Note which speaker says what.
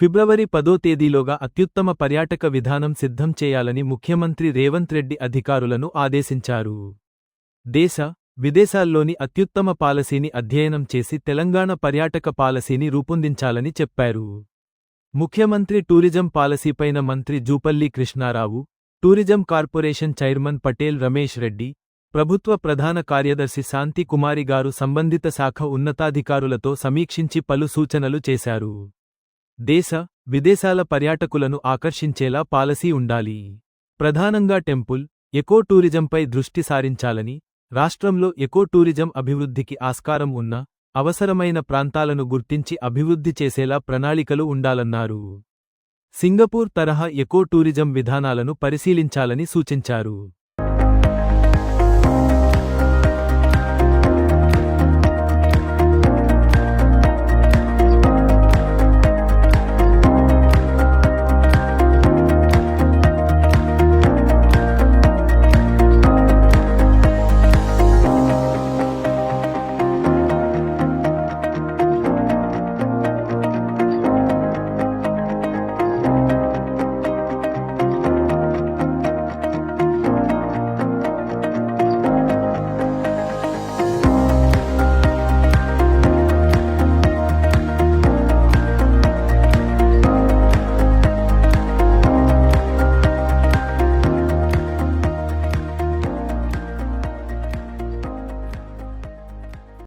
Speaker 1: ఫిబ్రవరి 10వ తేదీలోగా అత్యుత్తమ పర్యాటక విధానం సిద్ధం చేయాలని ముఖ్యమంత్రి రేవంత్ రెడ్డి అధికారులను ఆదేశించారు. దేశ, విదేశాల్లోని అత్యుత్తమ పాలసీని అధ్యయనం చేసి తెలంగాణ పర్యాటక పాలసీని రూపొందించాలని చెప్పారు. ముఖ్యమంత్రి టూరిజం పాలసీపైన మంత్రి Jupally Krishna Rao, tourism corporation chairman Patel Ramesh Reddy, ప్రభుత్వ ప్రధాన కార్యదర్శి శాంతి కుమారి గారు సంబంధిత శాఖ ఉన్నతాధికారులతో సమీక్షించి పలు సూచనలు చేశారు. దేశ, విదేశాల పర్యాటకులను ఆకర్షించేలా పాలసీ ఉండాలి. ప్రధానంగా టెంపుల్, ఎకో టూరిజంపై దృష్టి సారించాలని, రాష్ట్రంలో ఎకో టూరిజం అభివృద్ధికి ఆస్కారం ఉన్న, అవసరమైన ప్రాంతాలను గుర్తించి అభివృద్ధి చేసేలా ప్రణాళికలు ఉండాలన్నారు. సింగపూర్ తరహా ఎకో టూరిజం విధానాలను పరిశీలించాలని సూచించారు.